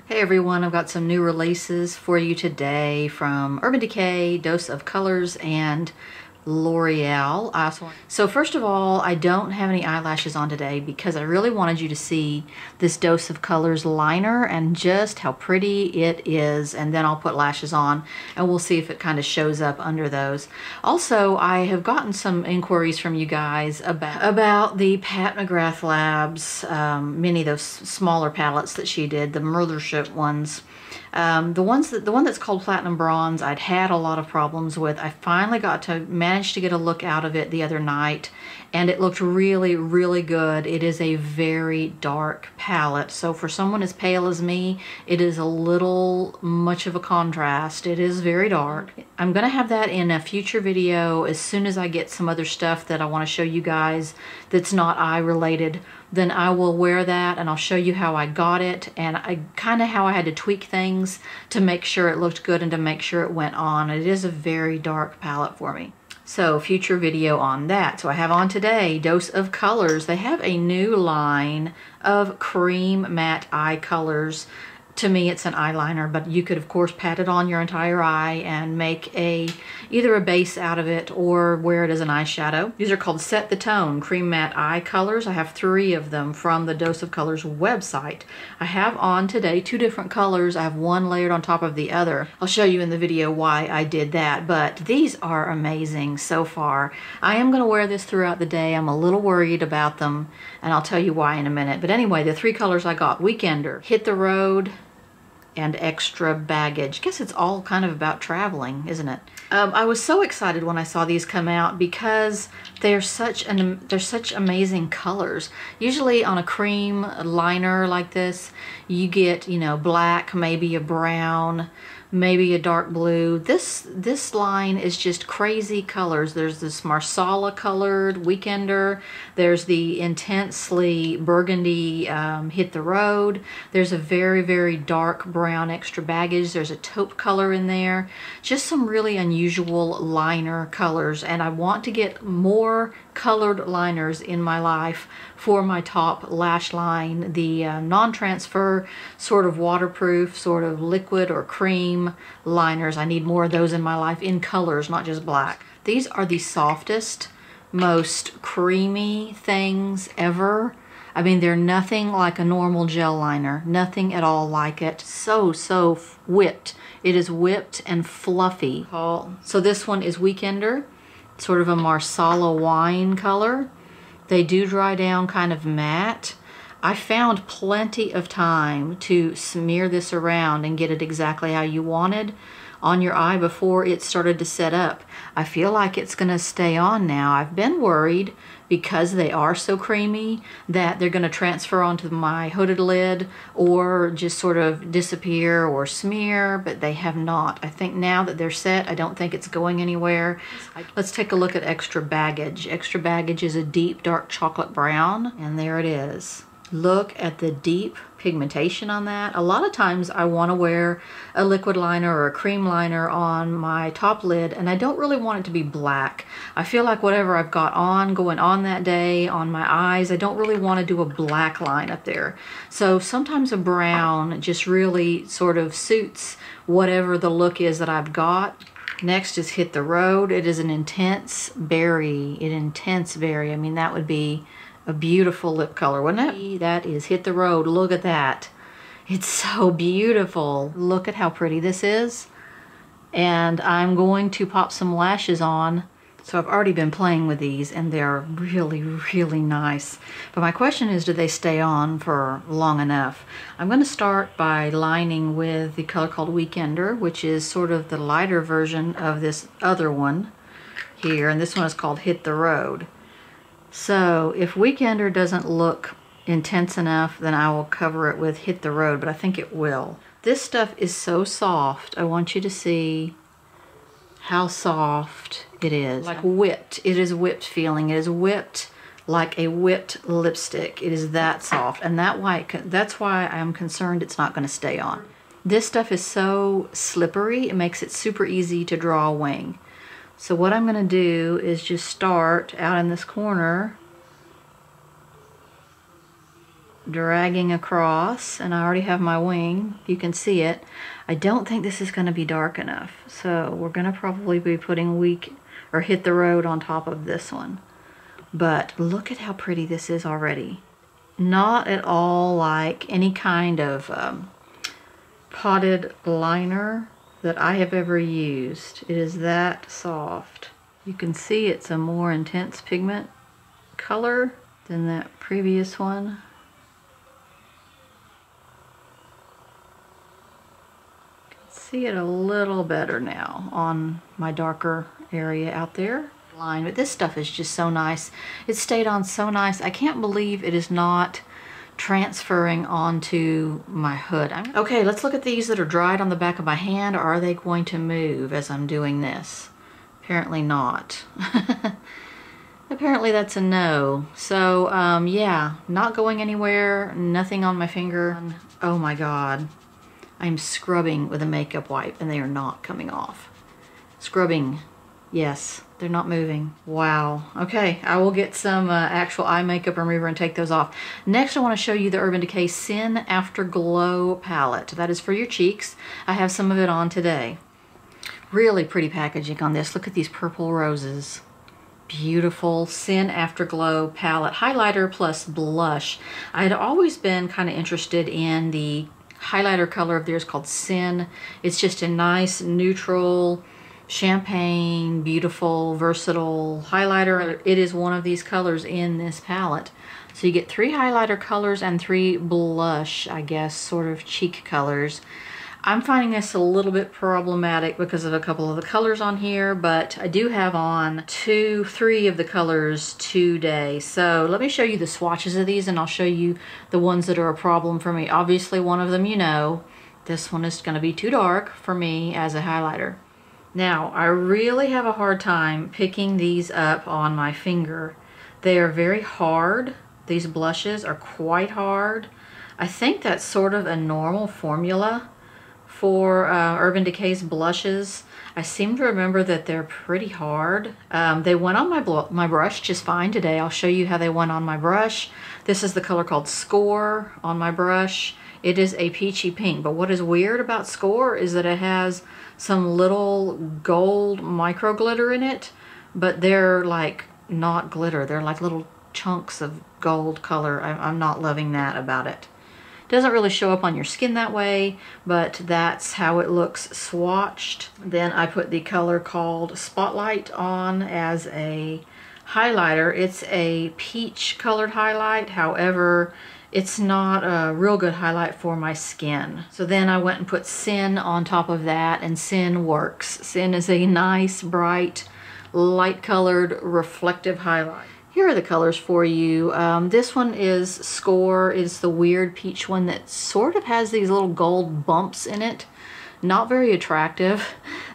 Hey everyone, I've got some new releases for you today from Urban Decay, Dose of Colors, and L'Oreal. So first of all, I don't have any eyelashes on today because I really wanted you to see this Dose of Colors liner and just how pretty it is, and then I'll put lashes on and we'll see if it kind of shows up under those. Also, I have gotten some inquiries from you guys about the Pat McGrath Labs mini, those smaller palettes that she did, the Mothership ones. The one that's called Platinum Bronze, I'd had a lot of problems with. I finally managed to get a look out of it the other night, and it looked really, really good. It is a very dark palette, so for someone as pale as me, it is a little much of a contrast. It is very dark. I'm gonna have that in a future video as soon as I get some other stuff that I want to show you guys that's not eye related. Then I will wear that and I'll show you how I got it and how I had to tweak things to make sure it looked good and to make sure it went on. It is a very dark palette for me. So future video on that. So I have on today Dose of Colors. They have a new line of cream matte eye colors. To me, it's an eyeliner, but you could, of course, pat it on your entire eye and make either a base out of it or wear it as an eyeshadow. These are called Set the Tone Cream Matte Eye Colors. I have 3 of them from the Dose of Colors website. I have on today 2 different colors. I have one layered on top of the other. I'll show you in the video why I did that, but these are amazing so far. I am going to wear this throughout the day. I'm a little worried about them, and I'll tell you why in a minute. But anyway, the 3 colors I got: Weekender, Hit the Road, and Extra Baggage. Guess it's all kind of about traveling, isn't it? I was so excited when I saw these come out because they're such amazing colors. Usually on a cream liner like this, you get, you know, black, maybe a brown, maybe a dark blue. This line is just crazy colors. There's this Marsala colored Weekender. There's the intensely burgundy Hit the Road. There's a very, very dark brown Extra Baggage. There's a taupe color in there. Just some really unusual liner colors, and I want to get more colored liners in my life for my top lash line. The non-transfer, sort of waterproof, sort of liquid or cream liners. I need more of those in my life in colors, not just black. These are the softest, most creamy things ever. I mean, they're nothing like a normal gel liner. Nothing at all like it. So whipped. It is whipped and fluffy. So this one is Weekender. Sort of a Marsala wine color. They do dry down kind of matte. I found plenty of time to smear this around and get it exactly how you wanted on your eye before it started to set up. I feel like it's gonna stay on now. I've been worried because they are so creamy that they're gonna transfer onto my hooded lid or just sort of disappear or smear, but they have not. I think now that they're set, I don't think it's going anywhere. Let's take a look at Extra Baggage. Extra Baggage is a deep dark chocolate brown, and there it is. Look at the deep pigmentation on that. A lot of times I want to wear a liquid liner or a cream liner on my top lid, and I don't really want it to be black. I feel like whatever I've got on going on that day on my eyes, I don't really want to do a black line up there. So sometimes a brown just really sort of suits whatever the look is that I've got. Next is Hit the Road. It is an intense berry. I mean, that would be a beautiful lip color, wouldn't it? That is Hit the Road. Look at that. It's so beautiful. Look at how pretty this is. And I'm going to pop some lashes on. So I've already been playing with these, and they're really, really nice. But my question is, do they stay on for long enough? I'm going to start by lining with the color called Weekender, which is sort of the lighter version of this other one here. And this one is called Hit the Road. So if Weekender doesn't look intense enough, then I will cover it with Hit the Road, but I think it will. This stuff is so soft. I want you to see how soft it is. Like whipped. It is whipped feeling. It is whipped like a whipped lipstick. It is that soft, and that's why I'm concerned it's not going to stay on. This stuff is so slippery, it makes it super easy to draw a wing. So what I'm going to do is just start out in this corner dragging across, and I already have my wing. You can see it. I don't think this is going to be dark enough, so we're going to probably be putting Hit the Road on top of this one. But look at how pretty this is already. Not at all like any kind of potted liner that I have ever used. It is that soft. You can see it's a more intense pigment color than that previous one. See it a little better now on my darker area out there. But this stuff is just so nice. It stayed on so nice. I can't believe it is not transferring onto my hood. Okay, let's look at these that are dried on the back of my hand. Are they going to move as I'm doing this? Apparently not. Apparently that's a no. So yeah, not going anywhere, nothing on my finger. Oh my God. I'm scrubbing with a makeup wipe and they are not coming off. Scrubbing, yes, they're not moving. Wow. Okay, I will get some actual eye makeup remover and take those off. Next, I want to show you the Urban Decay Sin Afterglow palette. That is for your cheeks. I have some of it on today. Really pretty packaging on this. Look at these purple roses. Beautiful Sin Afterglow palette. Highlighter plus blush. I had always been kind of interested in the highlighter color of theirs called Sin. It's just a nice neutral champagne, beautiful, versatile highlighter. It is one of these colors in this palette. So you get 3 highlighter colors and 3 blush, I guess, sort of cheek colors. I'm finding this a little bit problematic because of a couple of the colors on here, but I do have on 3 of the colors today. So let me show you the swatches of these and I'll show you the ones that are a problem for me. Obviously one of them, you know, this one is going to be too dark for me as a highlighter. Now, I really have a hard time picking these up on my finger. They are very hard. These blushes are quite hard. I think that's sort of a normal formula for Urban Decay's blushes. I seem to remember that they're pretty hard. They went on my brush just fine today. I'll show you how they went on my brush. This is the color called Score on my brush. It is a peachy pink, but what is weird about Score is that it has some little gold micro glitter in it, but they're like not glitter. They're like little chunks of gold color. I'm not loving that about it. Doesn't really show up on your skin that way, but that's how it looks swatched. Then I put the color called Spotlight on as a highlighter. It's a peach colored highlight. However, it's not a real good highlight for my skin. So then I went and put Sin on top of that, and Sin works. Sin is a nice, bright, light colored, reflective highlight. Here are the colors for you. This one is Score. It's the weird peach one that sort of has these little gold bumps in it. Not very attractive.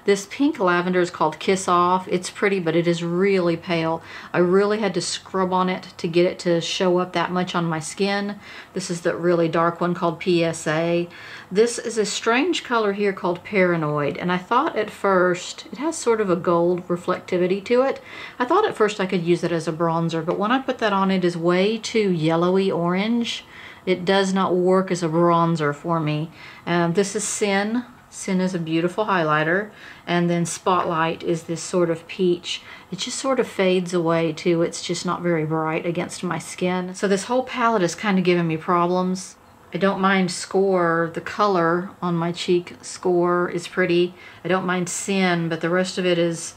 This pink lavender is called Kiss Off. It's pretty, but it is really pale. I really had to scrub on it to get it to show up that much on my skin. This is the really dark one called PSA. This is a strange color here called Paranoid, and I thought at first, it has sort of a gold reflectivity to it. I thought at first I could use it as a bronzer, but when I put that on, it is way too yellowy orange. It does not work as a bronzer for me. This is Sin. Sin is a beautiful highlighter, and then Spotlight is this sort of peach. It just sort of fades away too. It's just not very bright against my skin. So this whole palette is kind of giving me problems. I don't mind Score. The color on my cheek, Score, is pretty. I don't mind Sin, but the rest of it is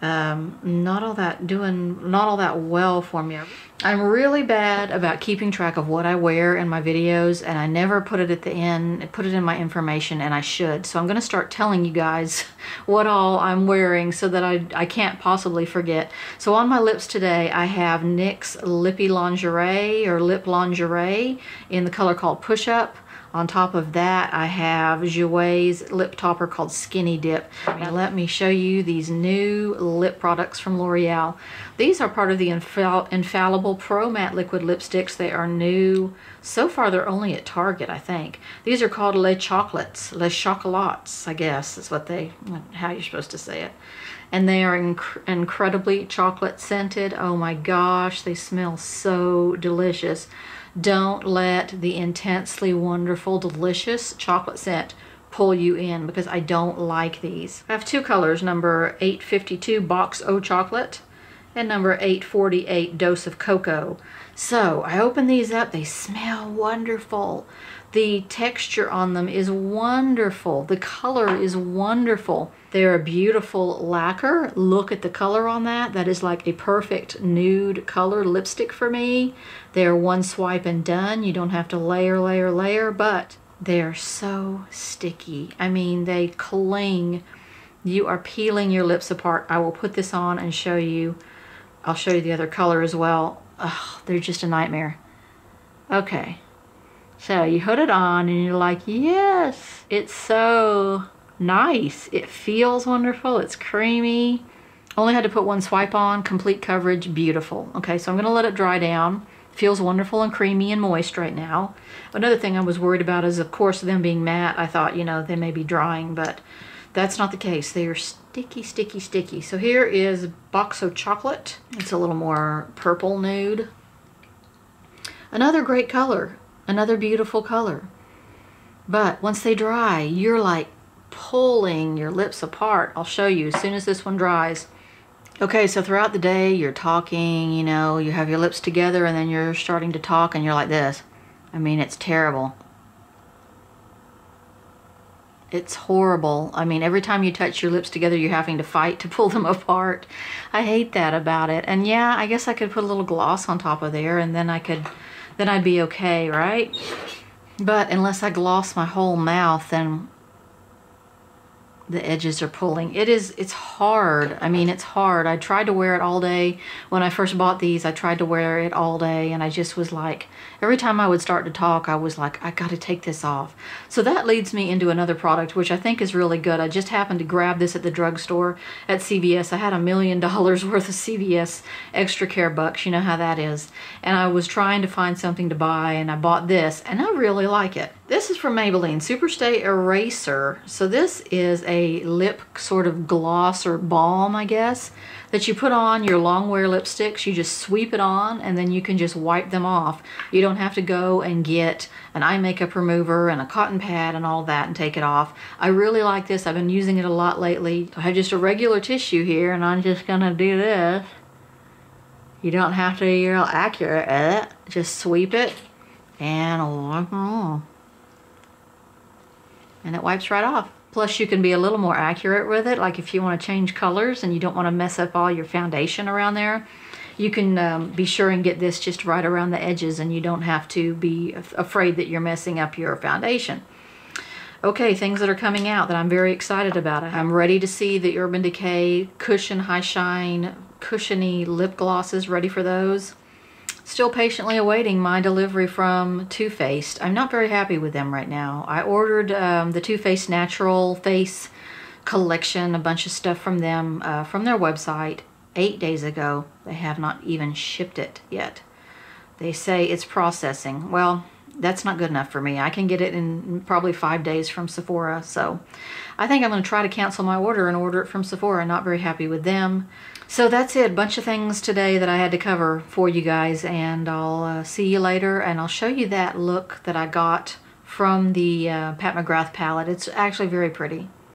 not all that well for me. I'm really bad about keeping track of what I wear in my videos, and I never put it at the end, put it in my information, and I should. So I'm going to start telling you guys what all I'm wearing so that I can't possibly forget. So on my lips today, I have NYX Lippy Lingerie or Lip Lingerie in the color called Push Up. On top of that, I have Jouer's lip topper called Skinny Dip. Now let me show you these new lip products from L'Oreal. These are part of the Infallible Pro Matte Liquid Lipsticks. They are new. So far, they're only at Target, I think. These are called Les Chocolates, I guess is how you're supposed to say it. And they are incredibly chocolate scented. Oh my gosh, they smell so delicious. Don't let the intensely wonderful, delicious chocolate scent pull you in, because I don't like these. I have two colors, number 852 Box O Chocolate and number 848 Dose of Cocoa. So I open these up, they smell wonderful. The texture on them is wonderful. The color is wonderful. They're a beautiful lacquer. Look at the color on that. That is like a perfect nude color lipstick for me. They're one swipe and done. You don't have to layer, but they're so sticky. I mean, they cling. You are peeling your lips apart. I will put this on and show you. I'll show you the other color as well. Oh, they're just a nightmare. Okay. So you put it on and you're like, yes, it's so nice. It feels wonderful. It's creamy. Only had to put one swipe on. Complete coverage. Beautiful. Okay, so I'm going to let it dry down. Feels wonderful and creamy and moist right now. Another thing I was worried about is, of course, them being matte. I thought, you know, they may be drying, but that's not the case. They are sticky, sticky, sticky. So here is Box O Chocolate. It's a little more purple nude. Another great color. Another beautiful color. But once they dry, you're like pulling your lips apart. I'll show you as soon as this one dries. Okay, so throughout the day, you're talking, you know, you have your lips together and then you're starting to talk and you're like this. I mean, it's terrible. It's horrible. I mean, every time you touch your lips together, you're having to fight to pull them apart. I hate that about it. And yeah, I guess I could put a little gloss on top of there and then I'd be okay, right? But unless I gloss my whole mouth, then the edges are pulling. It's hard. I mean, it's hard. I tried to wear it all day. When I first bought these, I tried to wear it all day, and I just was like, every time I would start to talk, I was like, I gotta take this off. So that leads me into another product, which I think is really good. I just happened to grab this at the drugstore at CVS. I had $1 million worth of CVS Extra Care bucks. You know how that is. And I was trying to find something to buy, and I bought this, and I really like it. This is from Maybelline, Superstay Eraser. So this is a lip sort of gloss or balm, I guess, that you put on your long wear lipsticks. You just sweep it on and then you can just wipe them off. You don't have to go and get an eye makeup remover and a cotton pad and all that and take it off. I really like this. I've been using it a lot lately. I have just a regular tissue here and I'm just gonna do this. You don't have to be real accurate at it. Just sweep it and wipe it off. And it wipes right off. Plus you can be a little more accurate with it, like if you want to change colors and you don't want to mess up all your foundation around there, you can be sure and get this just right around the edges and you don't have to be afraid that you're messing up your foundation. Okay, things that are coming out that I'm very excited about. I'm ready to see the Urban Decay Cushion High Shine cushiony lip glosses, ready for those. Still patiently awaiting my delivery from Too Faced. I'm not very happy with them right now. I ordered the Too Faced Natural Face collection, a bunch of stuff from them, from their website 8 days ago. They have not even shipped it yet. They say it's processing. Well, that's not good enough for me. I can get it in probably 5 days from Sephora, so I think I'm going to try to cancel my order and order it from Sephora. Not very happy with them. So that's it. Bunch of things today that I had to cover for you guys, and I'll see you later, and I'll show you that look that I got from the Pat McGrath palette. It's actually very pretty.